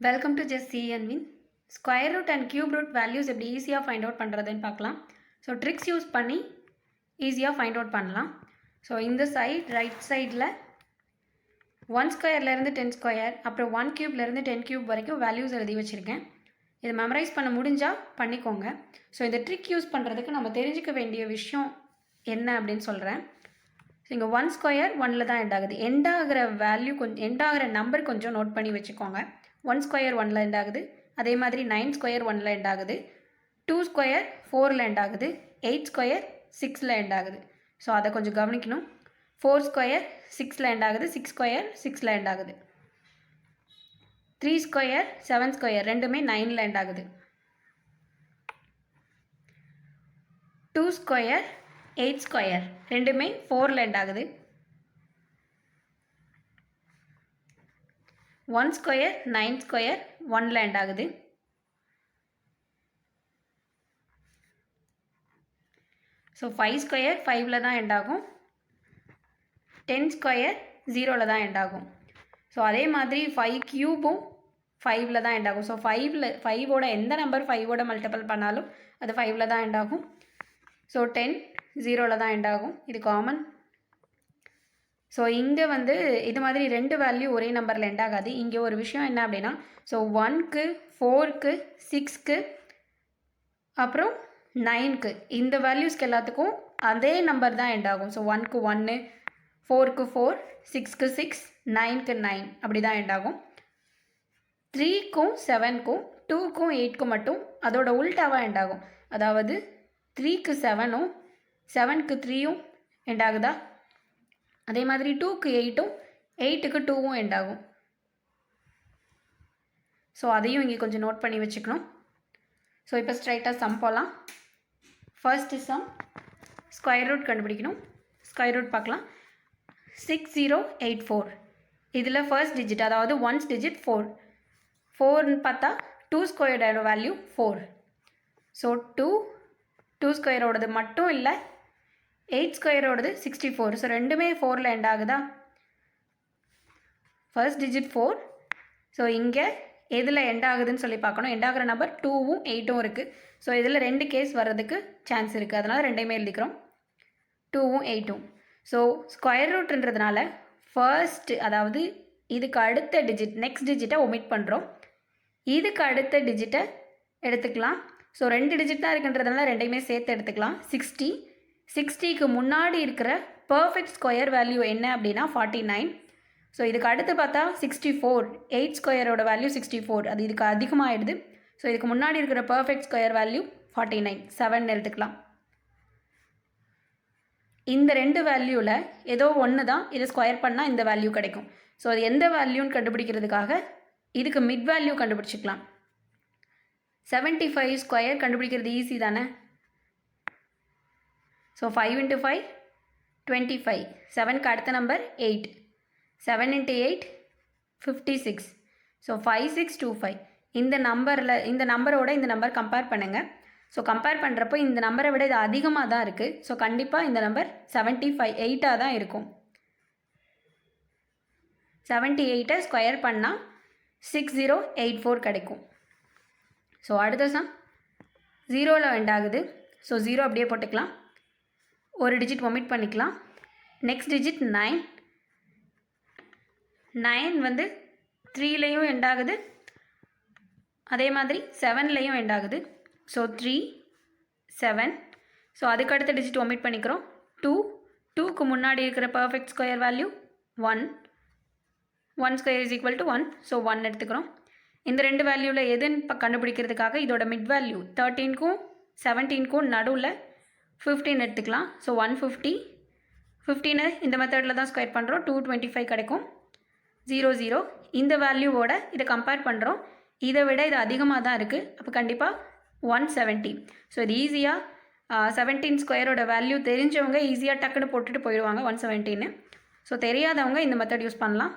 Welcome to just C and win. Square root and cube root values எப்படி ஈஸியாக find out பண்ணுறதுன்னு பார்க்கலாம். So tricks use பண்ணி ஈஸியாக ஃபைண்ட் அவுட் பண்ணலாம். ஸோ இந்த சைட் ரைட் சைடில் 1 ஸ்கொயர்லேருந்து 10 ஸ்கொயர், அப்புறம் 1 க்யூப்லேருந்து 10 க்யூப் வரைக்கும் வேல்யூஸ் எழுதி வச்சுருக்கேன். இதை மெமரைஸ் பண்ண முடிஞ்சால் பண்ணிக்கோங்க. ஸோ இந்த ட்ரிக் யூஸ் பண்ணுறதுக்கு நம்ம தெரிஞ்சிக்க வேண்டிய விஷயம் என்ன அப்படின்னு சொல்கிறேன். ஸோ இங்கே 1 ஸ்கொயர் 1ல் தான் எண்ட் ஆகுது. எண்ட் ஆகிற வேல்யூ எண்ட் ஆகிற நம்பர் கொஞ்சம் நோட் பண்ணி வச்சுக்கோங்க. 1 ஸ்கொயர் 1ல் எண்ட் ஆகுது. அதே மாதிரி 9 ஸ்கொயர் 1ல் எண்ட் ஆகுது. 2 ஸ்கொயர் 4ல் எண்ட் ஆகுது. 8 ஸ்கொயர் 6ல் எண்ட் ஆகுது. ஸோ அதை கொஞ்சம் கவனிக்கணும். 4 ஸ்கொயர் 6ல் எண்ட் ஆகுது. 6 ஸ்கொயர் 6ல் எண்ட் ஆகுது. 3 ஸ்கொயர் 7 ஸ்கொயர் ரெண்டுமே 9ல் எண்ட் ஆகுது. 2 ஸ்கொயர் 8 ஸ்கொயர் ரெண்டுமே 4ல் எண்ட் ஆகுது. 1 ஸ்கொயர் 9 ஸ்கொயர் 1ல் எண்ட் ஆகுது. ஸோ 5 ஸ்கொயர் 5ல் தான் எண்ட் ஆகும். 10 ஸ்கொயர் 0ல் தான் எண்ட் ஆகும். ஸோ அதே மாதிரி 5 க்யூபும் 5ல் தான் எண்ட் ஆகும். ஸோ 5ஓட எந்த நம்பர் 5ஓட மல்டிபிள் பண்ணாலும் அது 5ல் தான் எண்ட் ஆகும். ஸோ 10 0ல் தான் எண்ட் ஆகும். இது காமன். ஸோ இங்கே இது மாதிரி 2 வேல்யூ ஒரே நம்பரில் எண்ட் ஆகாது. இங்கே ஒரு விஷயம் என்ன அப்படின்னா, ஸோ 1க்கு 4க்கு 6க்கு அப்புறம் 9க்கு இந்த வேல்யூஸ்க்கு எல்லாத்துக்கும் அதே நம்பர் தான் எண்ட் ஆகும். ஸோ 1க்கு 1, 4க்கு 4, 6க்கு 6, 9க்கு 9 அப்படி தான் எண்ட் ஆகும். 3க்கும் 7க்கும் 2க்கும் 8க்கும் மட்டும் அதோட உல்டாவாக எண்ட் ஆகும். அதாவது 3க்கு 7ம் 7க்கு 3யும் எண்ட் ஆகுதா? அதே மாதிரி 2க்கு 8ம் 8க்கு 2வும் எண்ட் ஆகும். ஸோ அதையும் இங்கே கொஞ்சம் நோட் பண்ணி வச்சுக்கணும். ஸோ இப்போ ஸ்ட்ரைட்டாக சம் போகலாம். ஃபர்ஸ்ட் சம் ஸ்கொயர் ரூட் கண்டுபிடிக்கணும். ஸ்கொயர் ரூட் பார்க்கலாம். 6084 இதில் ஃபர்ஸ்ட் டிஜிட், அதாவது ஒன்ஸ் டிஜிட் 4. 4ன்னு பார்த்தா 2 ஸ்கொயரோட வேல்யூ 4. ஸோ 2 ஸ்கொயரோடது மட்டும் இல்லை, 8 ஸ்கொயரோடது 64. ஸோ ரெண்டுமே 4ல் எண்ட் ஆகுதா? First digit 4. ஸோ இங்கே எதில் எண்ட் ஆகுதுன்னு சொல்லி பார்க்கணும். எண்ட் ஆகிற நம்பர் 2வும் 8ம் இருக்குது. ஸோ இதில் 2 கேஸ் வர்றதுக்கு சான்ஸ் இருக்குது. அதனால் ரெண்டையுமே எழுதிக்கிறோம், 2வும் 8ம். ஸோ ஸ்கொயர் ரூட்ன்றதுனால ஃபர்ஸ்ட், அதாவது இதுக்கு அடுத்த டிஜிட், நெக்ஸ்ட் டிஜிட்டை ஒமிட் பண்ணுறோம். இதுக்கு அடுத்த டிஜிட்டை எடுத்துக்கலாம். ஸோ 2 டிஜிட் தான் இருக்குன்றதுனால ரெண்டையுமே சேர்த்து எடுத்துக்கலாம். 60க்கு முன்னாடி இருக்கிற பர்ஃபெக்ட் ஸ்கொயர் வேல்யூ என்ன அப்படின்னா 49. ஸோ இதுக்கு அடுத்து பார்த்தா 64. 8 ஸ்கொயரோட வேல்யூ 64. அது இதுக்கு அதிகமாகிடுது. ஸோ இதுக்கு முன்னாடி இருக்கிற பர்ஃபெக்ட் ஸ்கொயர் வேல்யூ 49. 7 எடுத்துக்கலாம். இந்த 2 வேல்யூவில் ஏதோ ஒன்று தான் இதை ஸ்கொயர் பண்ணால் இந்த வேல்யூ கிடைக்கும். ஸோ அது எந்த வேல்யூன்னு கண்டுபிடிக்கிறதுக்காக இதுக்கு மிட் வேல்யூ கண்டுபிடிச்சிக்கலாம். 75 ஸ்கொயர் கண்டுபிடிக்கிறது ஈஸி தானே. ஸோ 5 × 5 25. 7க்கு அடுத்த நம்பர் 8. 7 × 8 56. ஸோ 5625. இந்த நம்பரோட இந்த நம்பர் கம்பேர் பண்ணுங்கள். ஸோ கம்பேர் பண்ணுறப்போ இந்த நம்பரை விட இது அதிகமாக தான் இருக்குது. ஸோ கண்டிப்பாக இந்த நம்பர் 8ஆக தான் இருக்கும். 78ஐ ஸ்கொயர் பண்ணால் 6084 கிடைக்கும். ஸோ அடுத்த சம் 0ல் எண்ட் ஆகுது. ஸோ 0 அப்படியே போட்டுக்கலாம். ஒரு டிஜிட் ஒமிட் பண்ணிக்கலாம். Next digit 9. 9 3லையும் எண்ட் ஆகுது. அதே மாதிரி 7லையும் எண்ட் ஆகுது. ஸோ 3, 7. ஸோ அதுக்கு அடுத்த டிஜிட் ஒமிட் பண்ணிக்கிறோம். 2க்கு முன்னாடி இருக்கிற perfect square value 1. 1 square is equal to 1. So 1 எடுத்துக்கிறோம். இந்த 2 வேல்யூவில் எதுன்னு கண்டுபிடிக்கிறதுக்காக இதோட மிட் வேல்யூ 13க்கும் 17க்கும் நடுவில் 15 எடுத்துக்கலாம். ஸோ 150. 15 இந்த மெத்தடில் தான் ஸ்கொயர் பண்ணுறோம். 225 கிடைக்கும். 0 0. இந்த வேல்யூவோட இதை கம்பேர் பண்ணுறோம். இதை விட இது அதிகமாக தான் இருக்குது. அப்போ கண்டிப்பாக 170. ஸோ இது ஈஸியாக 17 ஸ்கொயரோட வேல்யூ தெரிஞ்சவங்க ஈஸியாக டக்குன்னு போட்டுட்டு போயிடுவாங்க 117. ஸோ தெரியாதவங்க இந்த மெத்தட் யூஸ் பண்ணலாம்.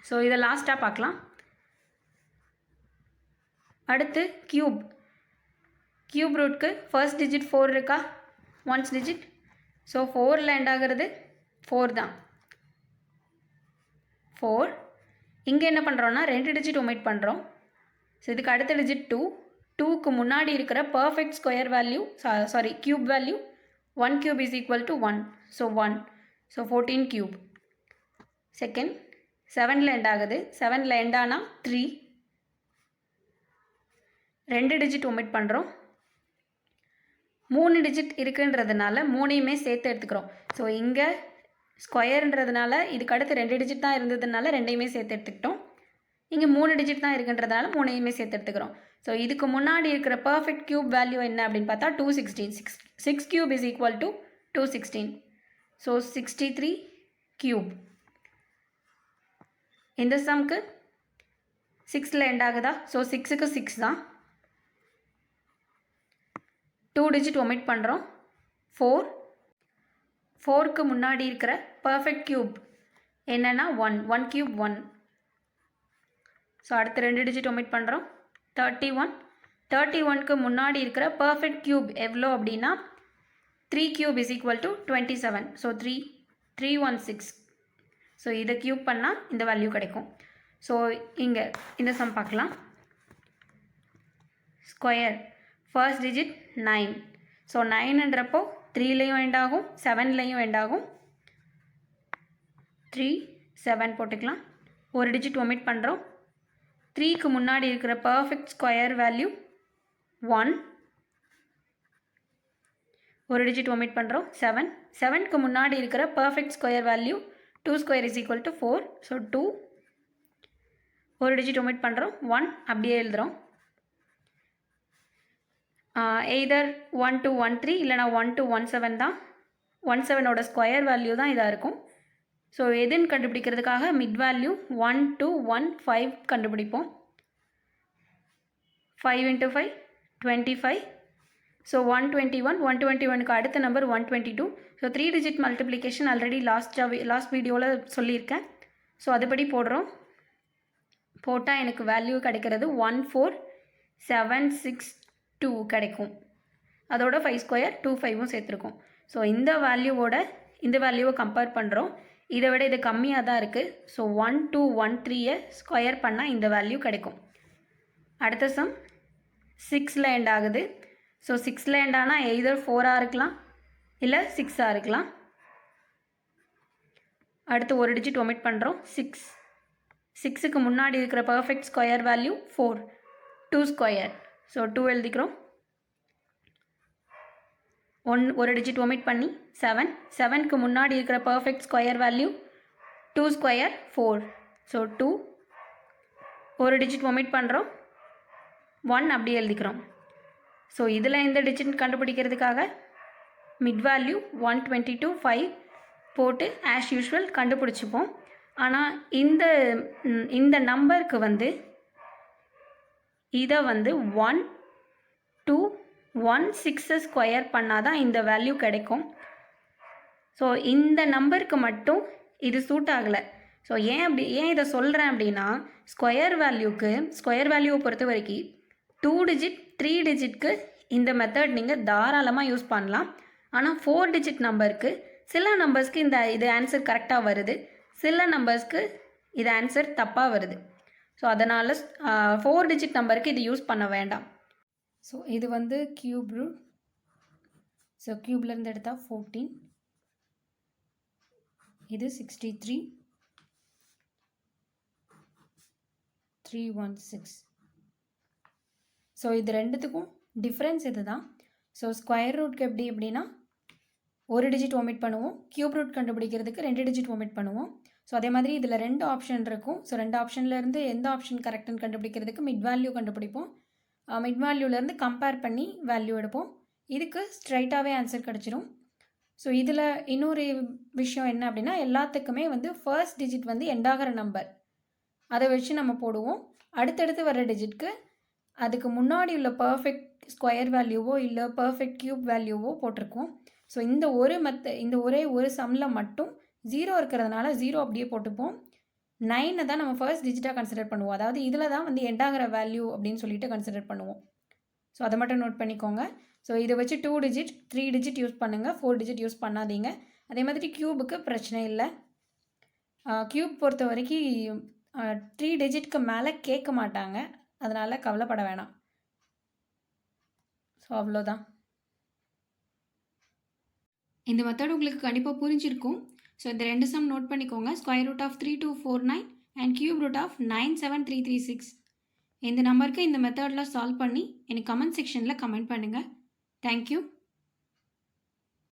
ஸோ இதை லாஸ்ட்டாக பார்க்கலாம். அடுத்து கியூப் ரூட்க்கு ஃபர்ஸ்ட் டிஜிட் 4 இருக்கா? Once digit. ஸோ 4ல் எண்ட் ஆகிறது 4 தான். 4 இங்கே என்ன பண்ணுறோன்னா 2 டிஜிட் ஒமிட் பண்ணுறோம். ஸோ இதுக்கு அடுத்த டிஜிட் 2. 2க்கு முன்னாடி இருக்கிற perfect square value cube value 1 cube is equal to 1. So 1. So 14 cube. Second 7ல் எண்ட் ஆகுது. 7ல் எண்ட் ஆனால் 3. 2 டிஜிட் ஒமிட் பண்ணுறோம். 3 டிஜிட் இருக்குன்றதுனால 3ஐயுமே சேர்த்து எடுத்துக்கிறோம். ஸோ இங்கே ஸ்கொயர்ன்றதுனால இதுக்கு அடுத்து 2 டிஜிட் தான் இருந்ததுனால 2ஐயுமே சேர்த்து எடுத்துக்கிட்டோம். இங்கே 3 டிஜிட் தான் இருக்குன்றதுனால 3ஐயுமே சேர்த்து எடுத்துக்கிறோம். ஸோ இதுக்கு முன்னாடி இருக்கிற பர்ஃபெக்ட் கியூப் வேல்யூ என்ன அப்படின்னு பார்த்தா 216. 6 cube is equal to 216. So 63 cube. இந்த சம்க்கு 6ல் எண்ட் ஆகுதா? ஸோ 6க்கு 6 தான். 2 டிஜிட் ஒமிட் பண்ணுறோம். 4. 4க்கு முன்னாடி இருக்கிற பர்ஃபெக்ட் கியூப் என்னென்னா 1. 1 cube 1. ஸோ அடுத்து 2 டிஜிட் ஒமிட் பண்ணுறோம். 31. 31க்கு முன்னாடி இருக்கிற பர்ஃபெக்ட் கியூப் எவ்வளோ அப்படின்னா 3 cube is equal to 27. So 316. So இதை கியூப் பண்ணால் இந்த வேல்யூ கிடைக்கும். ஸோ இங்கே இந்த சம் பார்க்கலாம். Square first digit 9. ஸோ 9ன்றப்போ 3லையும் எண்ட் ஆகும், 7லையும் எண்ட் ஆகும். 3 7 போட்டுக்கலாம். ஒரு டிஜிட் ஒமிட் பண்ணுறோம். 3க்கு முன்னாடி இருக்கிற பர்ஃபெக்ட் ஸ்கொயர் வேல்யூ 1. ஒரு டிஜிட் ஒமிட் பண்ணுறோம். 7. 7க்கு முன்னாடி இருக்கிற perfect square value 2 square is equal to 4. So 2. ஒரு டிஜிட் ஒமிட் பண்ணுறோம். 1 அப்படியே எழுதுகிறோம். எய்தர் 1 to 1 3 இல்லைனா 1 to 1 7 தான். 17ஓட ஸ்கொயர் வேல்யூ தான் இதாக இருக்கும். ஸோ எதுன்னு கண்டுபிடிக்கிறதுக்காக மிட் வேல்யூ 1 to 1 5 கண்டுபிடிப்போம். 5 into 5 25. ஸோ 121. 121க்கு அடுத்த number 122. So 3 digit multiplication already last வீடியோவில் சொல்லியிருக்கேன். ஸோ அதுபடி போடுறோம். போட்டால் எனக்கு வேல்யூ கிடைக்கிறது 14762 கிடைக்கும். அதோட 5 ஸ்கொயர் 25ம் சேர்த்துருக்கோம். ஸோ இந்த வேல்யூவை கம்பேர் பண்ணுறோம். இதை விட இது கம்மியாக தான் இருக்குது. ஸோ 1213 ஸ்கொயர் பண்ணால் இந்த வேல்யூ கிடைக்கும். அடுத்த சம் 6ல் எண்ட் ஆகுது. ஸோ 6ல் எண்ட் ஆனால் எய்தர் 4ஆக இருக்கலாம் இல்லை 6ஆக இருக்கலாம். அடுத்து ஒரு டிஜிட் ஒமிட் பண்ணுறோம். 6. 6க்கு முன்னாடி இருக்கிற perfect square value 4. 2 square. So 2 எழுதிக்கிறோம். ஒரு டிஜிட் ஒமிட் பண்ணி 7. 7க்கு முன்னாடி இருக்கிற perfect square value 2 square 4. So 2. ஒரு டிஜிட் ஒமிட் பண்ணுறோம். 1 அப்படி எழுதிக்கிறோம். ஸோ இதில் இந்த டிஜிட் கண்டுபிடிக்கிறதுக்காக மிட் வேல்யூ 122 5 போட்டு ஆஸ் யூஷுவல் கண்டுபிடிச்சிப்போம். ஆனால் இந்த நம்பருக்கு வந்து இதை வந்து 1 2 1 6 ஸ்கொயர் பண்ணால் தான் இந்த வேல்யூ கிடைக்கும். ஸோ இந்த நம்பருக்கு மட்டும் இது சூட் ஆகலை. ஸோ ஏன் இதை சொல்கிறேன் அப்படின்னா ஸ்கொயர் வேல்யூவை பொறுத்த வரைக்கும் 2 டிஜிட் 3 டிஜிட்க்கு இந்த மெத்தட் நீங்கள் தாராளமாக யூஸ் பண்ணலாம். ஆனால் 4 டிஜிட் நம்பருக்கு சில நம்பர்ஸ்க்கு இது ஆன்சர் கரெக்டாக வருது, சில நம்பர்ஸ்க்கு இது ஆன்சர் தப்பாக வருது. ஸோ அதனால் 4 டிஜிட் நம்பருக்கு இது யூஸ் பண்ண வேண்டாம். ஸோ இது வந்து கியூப் ரூட். ஸோ கியூப்லேருந்து எடுத்தால் 14. இது 63 316. ஸோ இது ரெண்டுத்துக்கும் டிஃப்ரென்ஸ் இது தான். ஸோ ஸ்கொயர் ரூட்க்கு எப்படின்னா ஒரு டிஜிட் ஒமிட் பண்ணுவோம். கியூப் ரூட் கண்டுபிடிக்கிறதுக்கு 2 டிஜிட் ஒமிட் பண்ணுவோம். ஸோ அதே மாதிரி இதில் 2 ஆப்ஷன் இருக்கும். ஸோ 2 ஆப்ஷன்லேருந்து எந்த ஆப்ஷன் கரெக்டுன்னு கண்டுபிடிக்கிறதுக்கு மிட் வேல்யூ கண்டுபிடிப்போம். மிட் வேல்யூலேருந்து கம்பேர் பண்ணி வேல்யூ எடுப்போம். இதுக்கு ஸ்ட்ரைட்டாகவே ஆன்சர் கிடச்சிரும். ஸோ இதில் இன்னொரு விஷயம் என்ன அப்படின்னா எல்லாத்துக்குமே வந்து ஃபர்ஸ்ட் டிஜிட் வந்து எண்டாகிற நம்பர் அதை வச்சு நம்ம போடுவோம். அடுத்தடுத்து வர டிஜிட்க்கு அதுக்கு முன்னாடி உள்ள பர்ஃபெக்ட் ஸ்கொயர் வேல்யூவோ இல்லை பர்ஃபெக்ட் கியூப் வேல்யூவோ போட்டிருக்கோம். ஸோ இந்த ஒரே ஒரு சம்மில் மட்டும் 0 இருக்கிறதுனால 0 அப்படியே போட்டுப்போம். 9 தான் நம்ம ஃபர்ஸ்ட் டிஜிட்டாக கன்சிடர் பண்ணுவோம். அதாவது இதில் தான் வந்து எண்டாகிற வேல்யூ அப்படின்னு சொல்லிட்டு கன்சிடர் பண்ணுவோம். ஸோ அதை மட்டும் நோட் பண்ணிக்கோங்க. ஸோ இதை வச்சு 2 டிஜிட் 3 டிஜிட் யூஸ் பண்ணுங்கள், 4 டிஜிட் யூஸ் பண்ணாதீங்க. அதே மாதிரி க்யூபுக்கு பிரச்சனை இல்லை. க்யூப் பொறுத்த வரைக்கும் 3 டிஜிட்க்கு மேலே கேட்க மாட்டாங்க, அதனால் கவலைப்பட வேணாம். ஸோ அவ்வளோதான். இந்த மெத்தட் உங்களுக்கு கண்டிப்பாக புரிஞ்சிருக்கும். ஸோ இந்த 2 சம் நோட் பண்ணிக்கோங்க. Square root of 3249 and cube root of 97336. இந்த நம்பருக்கு இந்த மெத்தடில் சால்வ் பண்ணி எனக்கு கமெண்ட் செக்ஷனில் கமெண்ட் பண்ணுங்கள். தேங்க்யூ.